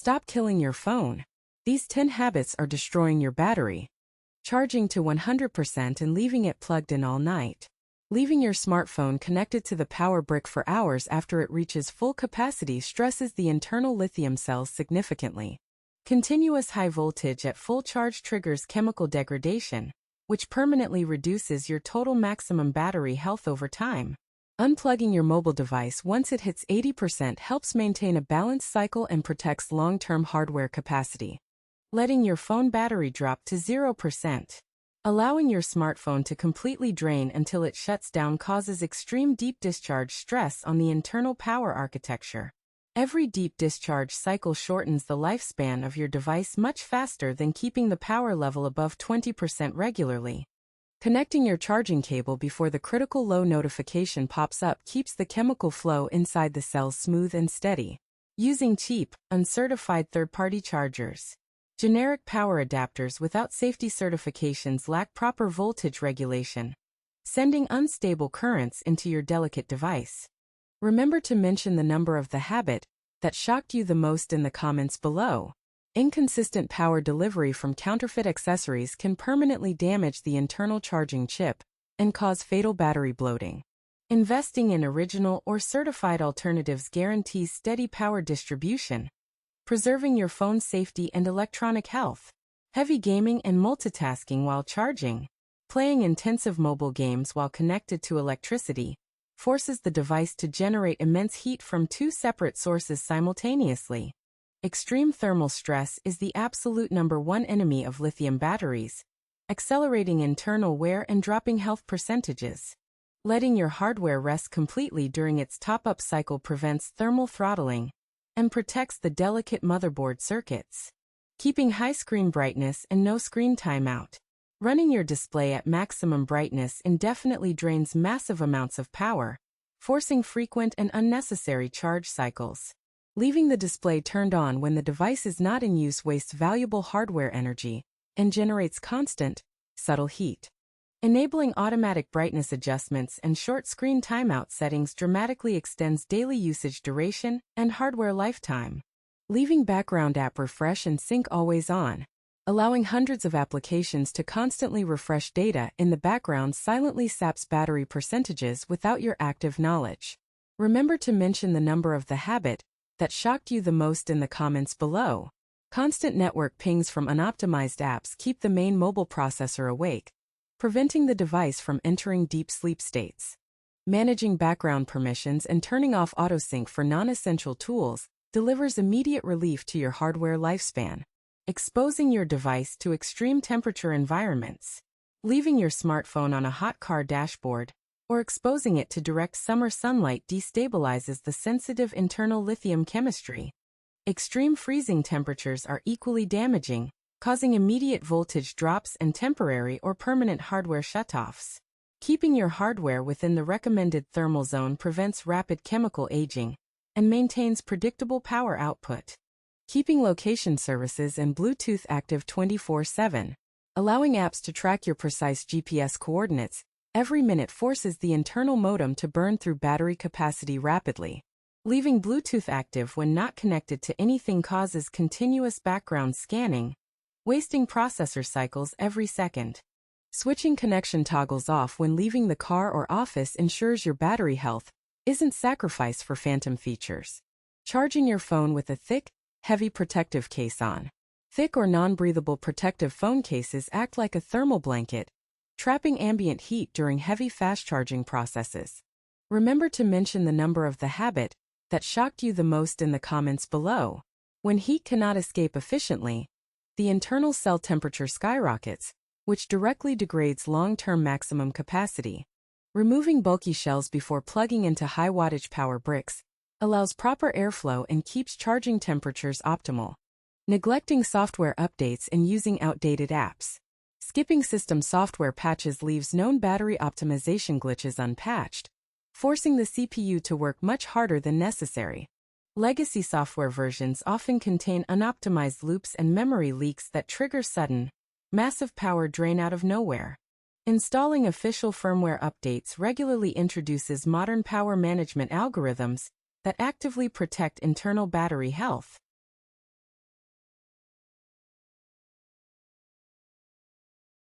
Stop killing your phone. These 10 habits are destroying your battery. Charging to 100% and leaving it plugged in all night. Leaving your smartphone connected to the power brick for hours after it reaches full capacity stresses the internal lithium cells significantly. Continuous high voltage at full charge triggers chemical degradation, which permanently reduces your total maximum battery health over time. Unplugging your mobile device once it hits 80% helps maintain a balanced cycle and protects long-term hardware capacity. Letting your phone battery drop to 0%. Allowing your smartphone to completely drain until it shuts down causes extreme deep discharge stress on the internal power architecture. Every deep discharge cycle shortens the lifespan of your device much faster than keeping the power level above 20% regularly. Connecting your charging cable before the critical low notification pops up keeps the chemical flow inside the cells smooth and steady. Using cheap, uncertified third-party chargers. Generic power adapters without safety certifications lack proper voltage regulation, sending unstable currents into your delicate device. Remember to mention the number of the habit that shocked you the most in the comments below. Inconsistent power delivery from counterfeit accessories can permanently damage the internal charging chip and cause fatal battery bloating. Investing in original or certified alternatives guarantees steady power distribution, preserving your phone's safety and electronic health. Heavy gaming and multitasking while charging. Playing intensive mobile games while connected to electricity forces the device to generate immense heat from two separate sources simultaneously. Extreme thermal stress is the absolute #1 enemy of lithium batteries, accelerating internal wear and dropping health percentages. Letting your hardware rest completely during its top-up cycle prevents thermal throttling and protects the delicate motherboard circuits. Keeping high screen brightness and no screen timeout. Running your display at maximum brightness indefinitely drains massive amounts of power, forcing frequent and unnecessary charge cycles. Leaving the display turned on when the device is not in use wastes valuable hardware energy and generates constant, subtle heat. Enabling automatic brightness adjustments and short screen timeout settings dramatically extends daily usage duration and hardware lifetime. Leaving background app refresh and sync always on, allowing hundreds of applications to constantly refresh data in the background silently saps battery percentages without your active knowledge. Remember to mention the number of the habit that shocked you the most in the comments below. Constant network pings from unoptimized apps keep the main mobile processor awake, preventing the device from entering deep sleep states. Managing background permissions and turning off autosync for non-essential tools delivers immediate relief to your hardware lifespan. Exposing your device to extreme temperature environments. Leaving your smartphone on a hot car dashboard or exposing it to direct summer sunlight destabilizes the sensitive internal lithium chemistry. Extreme freezing temperatures are equally damaging, causing immediate voltage drops and temporary or permanent hardware shutoffs. Keeping your hardware within the recommended thermal zone prevents rapid chemical aging and maintains predictable power output. Keeping location services and Bluetooth active 24/7. Allowing apps to track your precise GPS coordinates every minute forces the internal modem to burn through battery capacity rapidly. Leaving Bluetooth active when not connected to anything causes continuous background scanning, wasting processor cycles every second. Switching connection toggles off when leaving the car or office ensures your battery health isn't sacrificed for phantom features. Charging your phone with a thick, heavy protective case on. Thick or non-breathable protective phone cases act like a thermal blanket, trapping ambient heat during heavy fast charging processes. Remember to mention the number of the habit that shocked you the most in the comments below. When heat cannot escape efficiently, the internal cell temperature skyrockets, which directly degrades long-term maximum capacity. Removing bulky shells before plugging into high-wattage power bricks allows proper airflow and keeps charging temperatures optimal. Neglecting software updates and using outdated apps. Skipping system software patches leaves known battery optimization glitches unpatched, forcing the CPU to work much harder than necessary. Legacy software versions often contain unoptimized loops and memory leaks that trigger sudden, massive power drain out of nowhere. Installing official firmware updates regularly introduces modern power management algorithms that actively protect internal battery health.